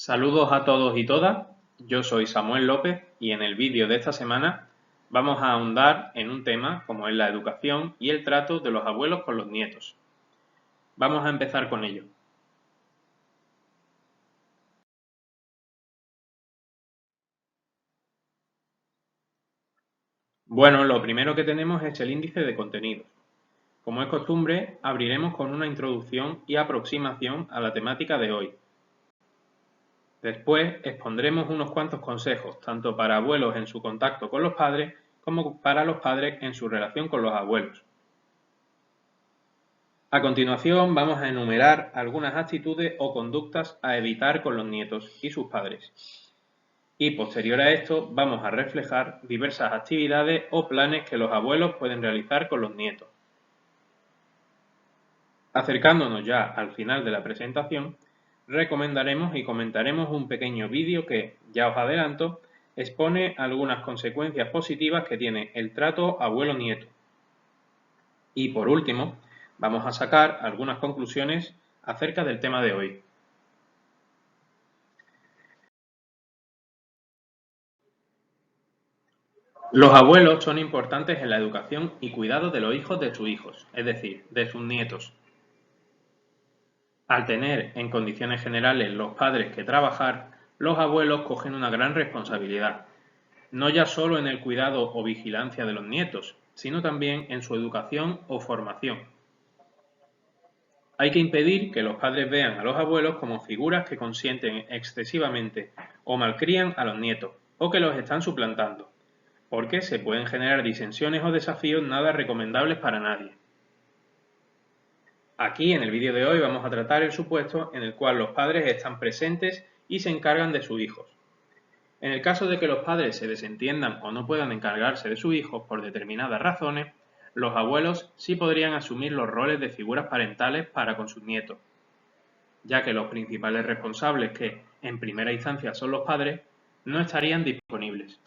Saludos a todos y todas, yo soy Samuel López y en el vídeo de esta semana vamos a ahondar en un tema como es la educación y el trato de los abuelos con los nietos. Vamos a empezar con ello. Bueno, lo primero que tenemos es el índice de contenidos. Como es costumbre, abriremos con una introducción y aproximación a la temática de hoy. Después expondremos unos cuantos consejos, tanto para abuelos en su contacto con los padres, como para los padres en su relación con los abuelos. A continuación vamos a enumerar algunas actitudes o conductas a evitar con los nietos y sus padres. Y posterior a esto vamos a reflejar diversas actividades o planes que los abuelos pueden realizar con los nietos. Acercándonos ya al final de la presentación, recomendaremos y comentaremos un pequeño vídeo que, ya os adelanto, expone algunas consecuencias positivas que tiene el trato abuelo-nieto. Y por último, vamos a sacar algunas conclusiones acerca del tema de hoy. Los abuelos son importantes en la educación y cuidado de los hijos de sus hijos, es decir, de sus nietos. Al tener, en condiciones generales, los padres que trabajar, los abuelos cogen una gran responsabilidad, no ya solo en el cuidado o vigilancia de los nietos, sino también en su educación o formación. Hay que impedir que los padres vean a los abuelos como figuras que consienten excesivamente o malcrían a los nietos, o que los están suplantando, porque se pueden generar disensiones o desafíos nada recomendables para nadie. Aquí en el vídeo de hoy vamos a tratar el supuesto en el cual los padres están presentes y se encargan de sus hijos. En el caso de que los padres se desentiendan o no puedan encargarse de sus hijos por determinadas razones, los abuelos sí podrían asumir los roles de figuras parentales para con sus nietos, ya que los principales responsables, que en primera instancia son los padres, no estarían disponibles.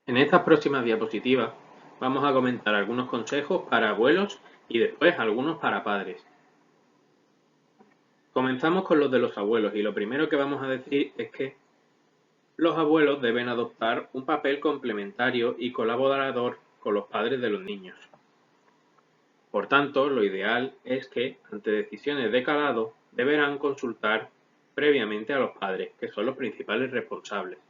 En estas próximas diapositivas vamos a comentar algunos consejos para abuelos y después algunos para padres. Comenzamos con los de los abuelos y lo primero que vamos a decir es que los abuelos deben adoptar un papel complementario y colaborador con los padres de los niños. Por tanto, lo ideal es que, ante decisiones de calado, deberán consultar previamente a los padres, que son los principales responsables.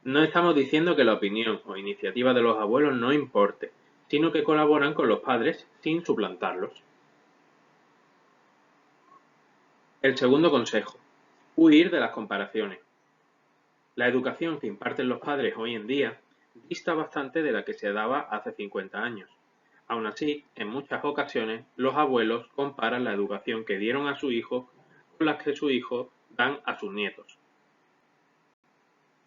No estamos diciendo que la opinión o iniciativa de los abuelos no importe, sino que colaboran con los padres sin suplantarlos. El segundo consejo: huir de las comparaciones. La educación que imparten los padres hoy en día dista bastante de la que se daba hace 50 años. Aún así, en muchas ocasiones, los abuelos comparan la educación que dieron a su hijo con la que sus hijos dan a sus nietos.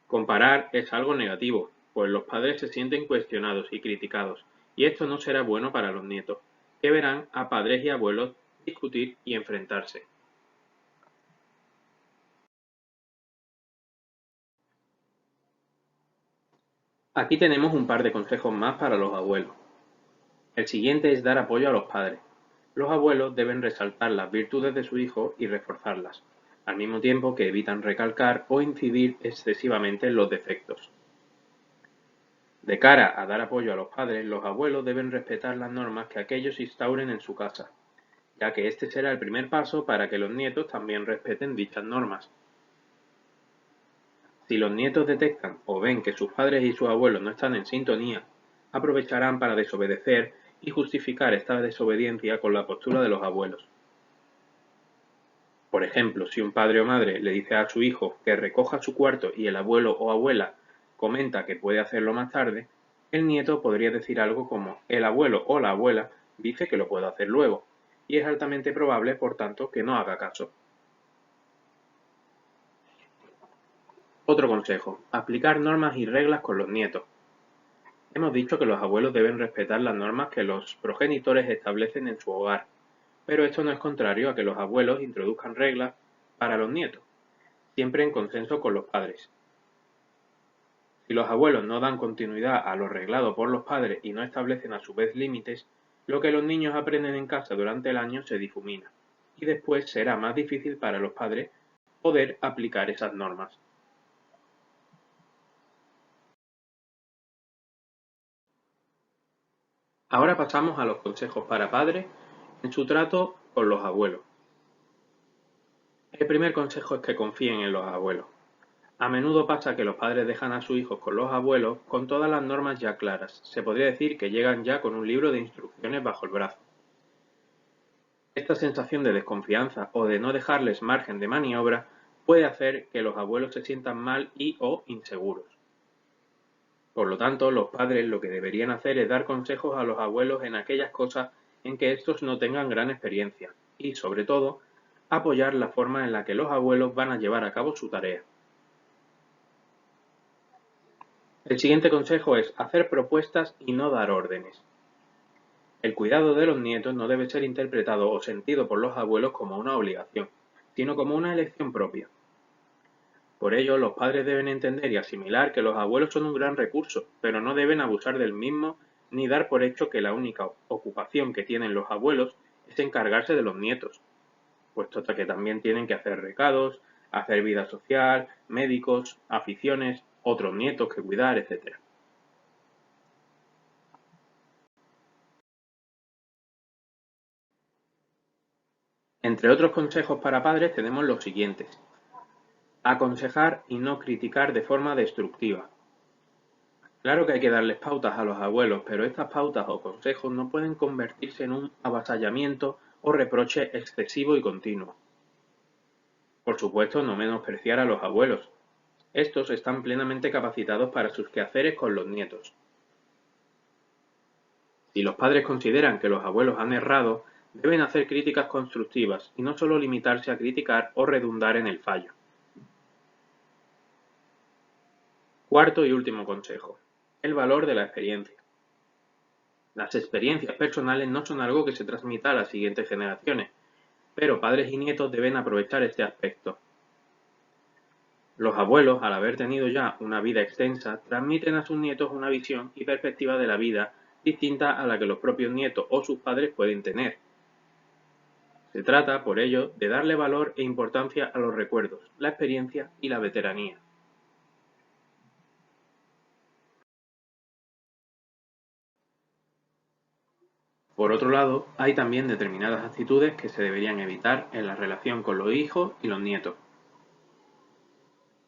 Comparar es algo negativo, pues los padres se sienten cuestionados y criticados, y esto no será bueno para los nietos, que verán a padres y abuelos discutir y enfrentarse. Aquí tenemos un par de consejos más para los abuelos. El siguiente es dar apoyo a los padres. Los abuelos deben resaltar las virtudes de su hijo y reforzarlas, al mismo tiempo que evitan recalcar o incidir excesivamente en los defectos. De cara a dar apoyo a los padres, los abuelos deben respetar las normas que aquellos instauren en su casa, ya que este será el primer paso para que los nietos también respeten dichas normas. Si los nietos detectan o ven que sus padres y sus abuelos no están en sintonía, aprovecharán para desobedecer y justificar esta desobediencia con la postura de los abuelos. Por ejemplo, si un padre o madre le dice a su hijo que recoja su cuarto y el abuelo o abuela comenta que puede hacerlo más tarde, el nieto podría decir algo como: el abuelo o la abuela dice que lo puedo hacer luego, y es altamente probable, por tanto, que no haga caso. Otro consejo: aplicar normas y reglas con los nietos. Hemos dicho que los abuelos deben respetar las normas que los progenitores establecen en su hogar, pero esto no es contrario a que los abuelos introduzcan reglas para los nietos, siempre en consenso con los padres. Si los abuelos no dan continuidad a lo reglado por los padres y no establecen a su vez límites, Lo que los niños aprenden en casa durante el año se difumina, y después será más difícil para los padres poder aplicar esas normas. Ahora pasamos a los consejos para padres en su trato con los abuelos. El primer consejo es que confíen en los abuelos. A menudo pasa que los padres dejan a sus hijos con los abuelos con todas las normas ya claras. Se podría decir que llegan ya con un libro de instrucciones bajo el brazo. Esta sensación de desconfianza o de no dejarles margen de maniobra puede hacer que los abuelos se sientan mal y o inseguros. Por lo tanto, los padres lo que deberían hacer es dar consejos a los abuelos en aquellas cosas en que estos no tengan gran experiencia y, sobre todo, apoyar la forma en la que los abuelos van a llevar a cabo su tarea. El siguiente consejo es hacer propuestas y no dar órdenes. El cuidado de los nietos no debe ser interpretado o sentido por los abuelos como una obligación, sino como una elección propia. Por ello, los padres deben entender y asimilar que los abuelos son un gran recurso, pero no deben abusar del mismo ni dar por hecho que la única ocupación que tienen los abuelos es encargarse de los nietos, puesto que también tienen que hacer recados, hacer vida social, médicos, aficiones, otros nietos que cuidar, etc. Entre otros consejos para padres tenemos los siguientes. Aconsejar y no criticar de forma destructiva. Claro que hay que darles pautas a los abuelos, pero estas pautas o consejos no pueden convertirse en un avasallamiento o reproche excesivo y continuo. Por supuesto, no menospreciar a los abuelos. Estos están plenamente capacitados para sus quehaceres con los nietos. Si los padres consideran que los abuelos han errado, deben hacer críticas constructivas y no solo limitarse a criticar o redundar en el fallo. Cuarto y último consejo. El valor de la experiencia. Las experiencias personales no son algo que se transmita a las siguientes generaciones, pero padres y nietos deben aprovechar este aspecto. Los abuelos, al haber tenido ya una vida extensa, transmiten a sus nietos una visión y perspectiva de la vida distinta a la que los propios nietos o sus padres pueden tener. Se trata, por ello, de darle valor e importancia a los recuerdos, la experiencia y la veteranía. Por otro lado, hay también determinadas actitudes que se deberían evitar en la relación con los hijos y los nietos.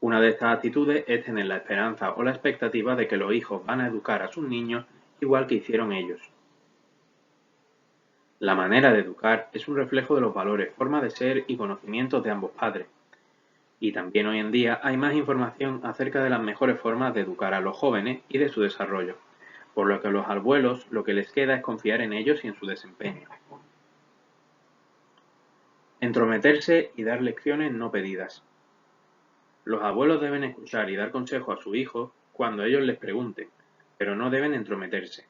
Una de estas actitudes es tener la esperanza o la expectativa de que los hijos van a educar a sus niños igual que hicieron ellos. La manera de educar es un reflejo de los valores, forma de ser y conocimientos de ambos padres. Y también hoy en día hay más información acerca de las mejores formas de educar a los jóvenes y de su desarrollo, por lo que a los abuelos lo que les queda es confiar en ellos y en su desempeño. Entrometerse y dar lecciones no pedidas. Los abuelos deben escuchar y dar consejo a sus hijos cuando ellos les pregunten, pero no deben entrometerse.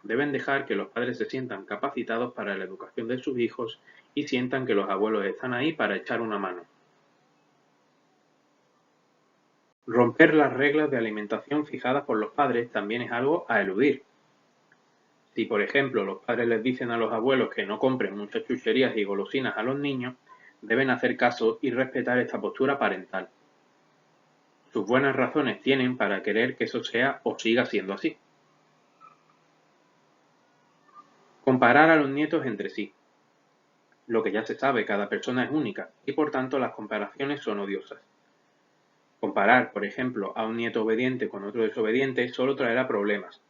Deben dejar que los padres se sientan capacitados para la educación de sus hijos y sientan que los abuelos están ahí para echar una mano. Romper las reglas de alimentación fijadas por los padres también es algo a eludir. Si, por ejemplo, los padres les dicen a los abuelos que no compren muchas chucherías y golosinas a los niños, deben hacer caso y respetar esta postura parental. Sus buenas razones tienen para querer que eso sea o siga siendo así. Comparar a los nietos entre sí. Lo que ya se sabe, cada persona es única y por tanto las comparaciones son odiosas. Comparar, por ejemplo, a un nieto obediente con otro desobediente solo traerá problemas,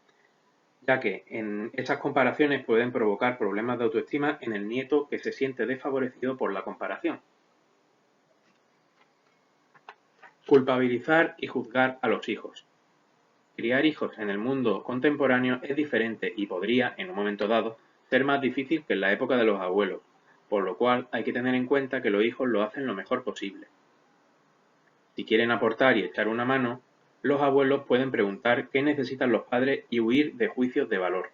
ya que en esas comparaciones pueden provocar problemas de autoestima en el nieto que se siente desfavorecido por la comparación. Culpabilizar y juzgar a los hijos. Criar hijos en el mundo contemporáneo es diferente y podría, en un momento dado, ser más difícil que en la época de los abuelos, por lo cual hay que tener en cuenta que los hijos lo hacen lo mejor posible. Si quieren aportar y echar una mano, los abuelos pueden preguntar qué necesitan los padres y huir de juicios de valor.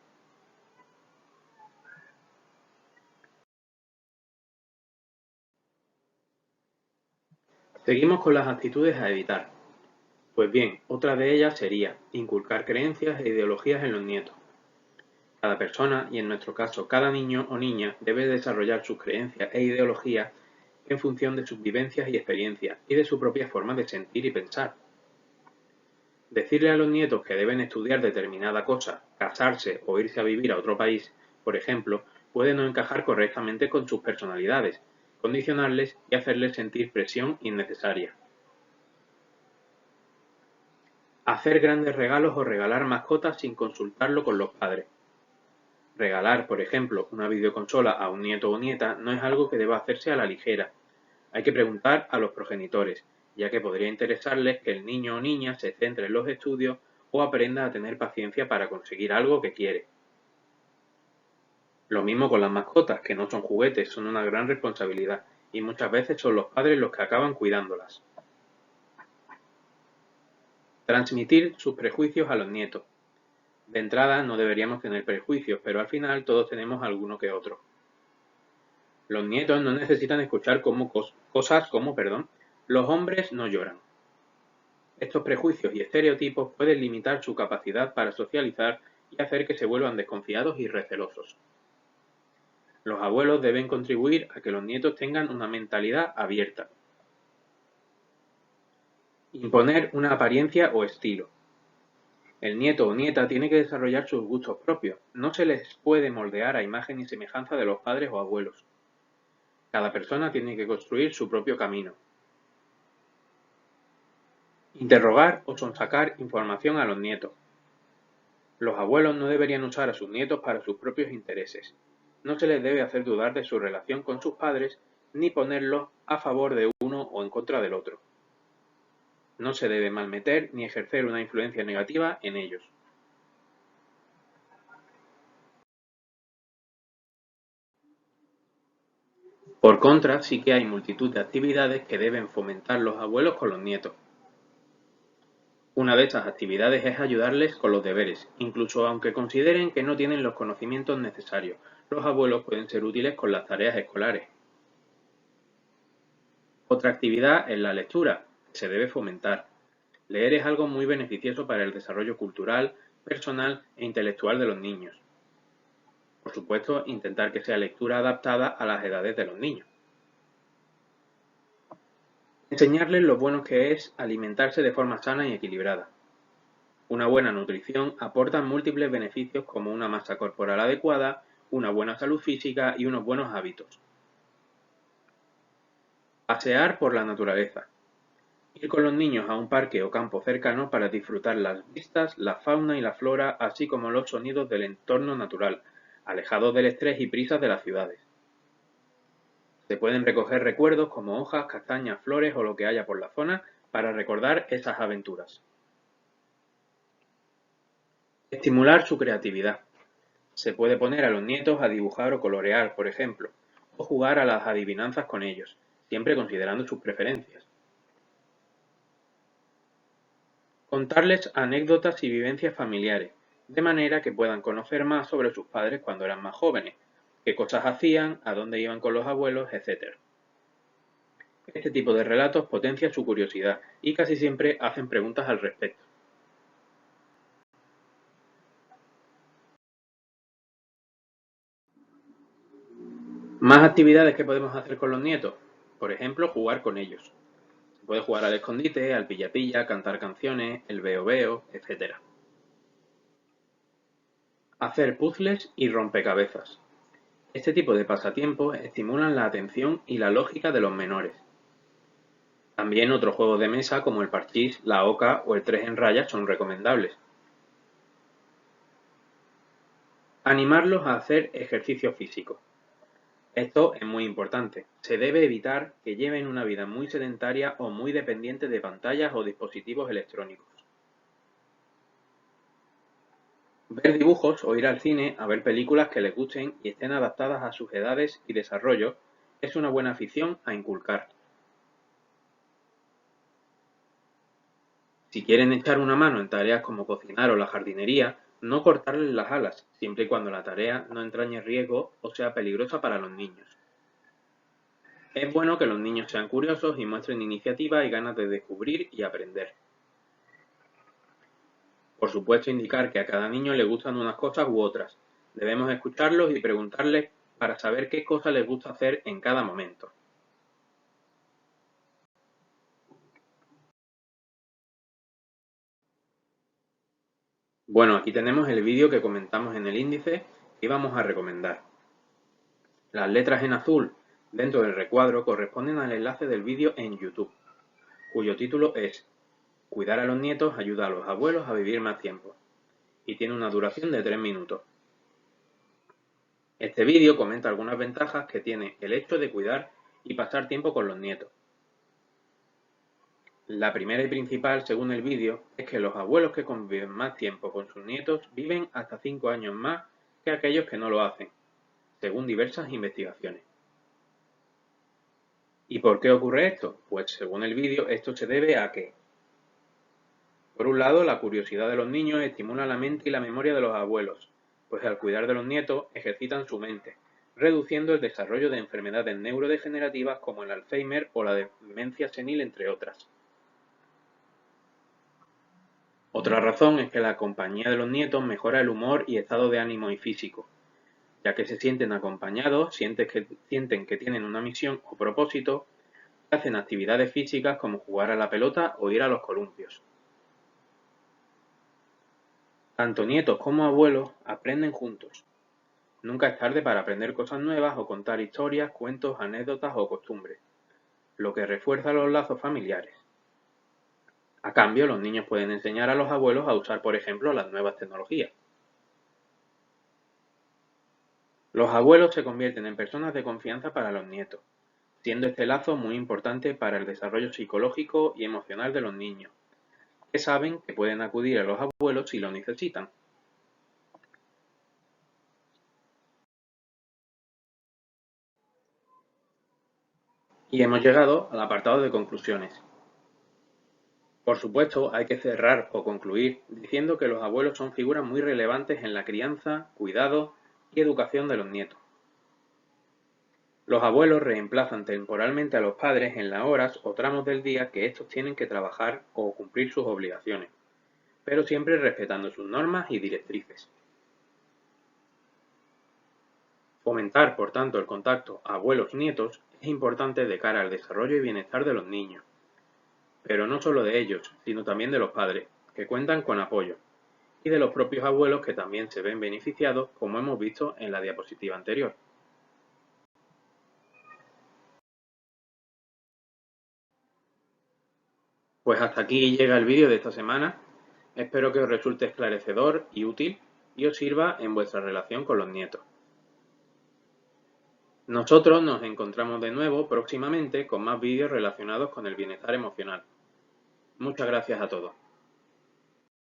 Seguimos con las actitudes a evitar. Pues bien, otra de ellas sería inculcar creencias e ideologías en los nietos. Cada persona, y en nuestro caso cada niño o niña, debe desarrollar sus creencias e ideologías en función de sus vivencias y experiencias y de su propia forma de sentir y pensar. Decirle a los nietos que deben estudiar determinada cosa, casarse o irse a vivir a otro país, por ejemplo, puede no encajar correctamente con sus personalidades, condicionarles y hacerles sentir presión innecesaria. Hacer grandes regalos o regalar mascotas sin consultarlo con los padres. Regalar, por ejemplo, una videoconsola a un nieto o nieta no es algo que deba hacerse a la ligera. Hay que preguntar a los progenitores, ya que podría interesarles que el niño o niña se centre en los estudios o aprenda a tener paciencia para conseguir algo que quiere. Lo mismo con las mascotas, que no son juguetes, son una gran responsabilidad, y muchas veces son los padres los que acaban cuidándolas. Transmitir sus prejuicios a los nietos. De entrada no deberíamos tener prejuicios, pero al final todos tenemos alguno que otro. Los nietos no necesitan escuchar cosas como, los hombres no lloran. Estos prejuicios y estereotipos pueden limitar su capacidad para socializar y hacer que se vuelvan desconfiados y recelosos. Los abuelos deben contribuir a que los nietos tengan una mentalidad abierta. Imponer una apariencia o estilo. El nieto o nieta tiene que desarrollar sus gustos propios. No se les puede moldear a imagen y semejanza de los padres o abuelos. Cada persona tiene que construir su propio camino. Interrogar o sonsacar información a los nietos. Los abuelos no deberían usar a sus nietos para sus propios intereses. No se les debe hacer dudar de su relación con sus padres ni ponerlos a favor de uno o en contra del otro. No se debe malmeter ni ejercer una influencia negativa en ellos. Por contra, sí que hay multitud de actividades que deben fomentar los abuelos con los nietos. Una de estas actividades es ayudarles con los deberes, incluso aunque consideren que no tienen los conocimientos necesarios. Los abuelos pueden ser útiles con las tareas escolares. Otra actividad es la lectura, que se debe fomentar. Leer es algo muy beneficioso para el desarrollo cultural, personal e intelectual de los niños. Por supuesto, intentar que sea lectura adaptada a las edades de los niños. Enseñarles lo bueno que es alimentarse de forma sana y equilibrada. Una buena nutrición aporta múltiples beneficios como una masa corporal adecuada, una buena salud física y unos buenos hábitos. Pasear por la naturaleza. Ir con los niños a un parque o campo cercano para disfrutar las vistas, la fauna y la flora, así como los sonidos del entorno natural, alejados del estrés y prisas de las ciudades. Se pueden recoger recuerdos como hojas, castañas, flores o lo que haya por la zona para recordar esas aventuras. Estimular su creatividad. Se puede poner a los nietos a dibujar o colorear, por ejemplo, o jugar a las adivinanzas con ellos, siempre considerando sus preferencias. Contarles anécdotas y vivencias familiares, de manera que puedan conocer más sobre sus padres cuando eran más jóvenes, qué cosas hacían, a dónde iban con los abuelos, etc. Este tipo de relatos potencia su curiosidad y casi siempre hacen preguntas al respecto. Más actividades que podemos hacer con los nietos. Por ejemplo, jugar con ellos. Se puede jugar al escondite, al pilla-pilla, cantar canciones, el veo-veo, etc. Hacer puzzles y rompecabezas. Este tipo de pasatiempos estimulan la atención y la lógica de los menores. También otros juegos de mesa como el parchís, la oca o el tres en rayas son recomendables. Animarlos a hacer ejercicio físico. Esto es muy importante. Se debe evitar que lleven una vida muy sedentaria o muy dependiente de pantallas o dispositivos electrónicos. Ver dibujos o ir al cine a ver películas que les gusten y estén adaptadas a sus edades y desarrollo es una buena afición a inculcar. Si quieren echar una mano en tareas como cocinar o la jardinería, no cortarles las alas, siempre y cuando la tarea no entrañe riesgo o sea peligrosa para los niños. Es bueno que los niños sean curiosos y muestren iniciativa y ganas de descubrir y aprender. Por supuesto, indicar que a cada niño le gustan unas cosas u otras. Debemos escucharlos y preguntarles para saber qué cosas les gusta hacer en cada momento. Bueno, aquí tenemos el vídeo que comentamos en el índice y vamos a recomendar. Las letras en azul dentro del recuadro corresponden al enlace del vídeo en YouTube, cuyo título es Cuidar a los nietos ayuda a los abuelos a vivir más tiempo, y tiene una duración de 3 minutos. Este vídeo comenta algunas ventajas que tiene el hecho de cuidar y pasar tiempo con los nietos. La primera y principal, según el vídeo, es que los abuelos que conviven más tiempo con sus nietos viven hasta 5 años más que aquellos que no lo hacen, según diversas investigaciones. ¿Y por qué ocurre esto? Pues según el vídeo, esto se debe a que, por un lado, la curiosidad de los niños estimula la mente y la memoria de los abuelos, pues al cuidar de los nietos ejercitan su mente, reduciendo el desarrollo de enfermedades neurodegenerativas como el Alzheimer o la demencia senil, entre otras. Otra razón es que la compañía de los nietos mejora el humor y estado de ánimo y físico, ya que se sienten acompañados, sienten que tienen una misión o propósito, hacen actividades físicas como jugar a la pelota o ir a los columpios. Tanto nietos como abuelos aprenden juntos. Nunca es tarde para aprender cosas nuevas o contar historias, cuentos, anécdotas o costumbres, lo que refuerza los lazos familiares. A cambio, los niños pueden enseñar a los abuelos a usar, por ejemplo, las nuevas tecnologías. Los abuelos se convierten en personas de confianza para los nietos, siendo este lazo muy importante para el desarrollo psicológico y emocional de los niños, que saben que pueden acudir a los abuelos si lo necesitan. Y hemos llegado al apartado de conclusiones. Por supuesto, hay que cerrar o concluir diciendo que los abuelos son figuras muy relevantes en la crianza, cuidado y educación de los nietos. Los abuelos reemplazan temporalmente a los padres en las horas o tramos del día que estos tienen que trabajar o cumplir sus obligaciones, pero siempre respetando sus normas y directrices. Fomentar, por tanto, el contacto abuelos-nietos es importante de cara al desarrollo y bienestar de los niños, pero no solo de ellos, sino también de los padres, que cuentan con apoyo, y de los propios abuelos que también se ven beneficiados, como hemos visto en la diapositiva anterior. Pues hasta aquí llega el vídeo de esta semana. Espero que os resulte esclarecedor y útil y os sirva en vuestra relación con los nietos. Nosotros nos encontramos de nuevo próximamente con más vídeos relacionados con el bienestar emocional. Muchas gracias a todos.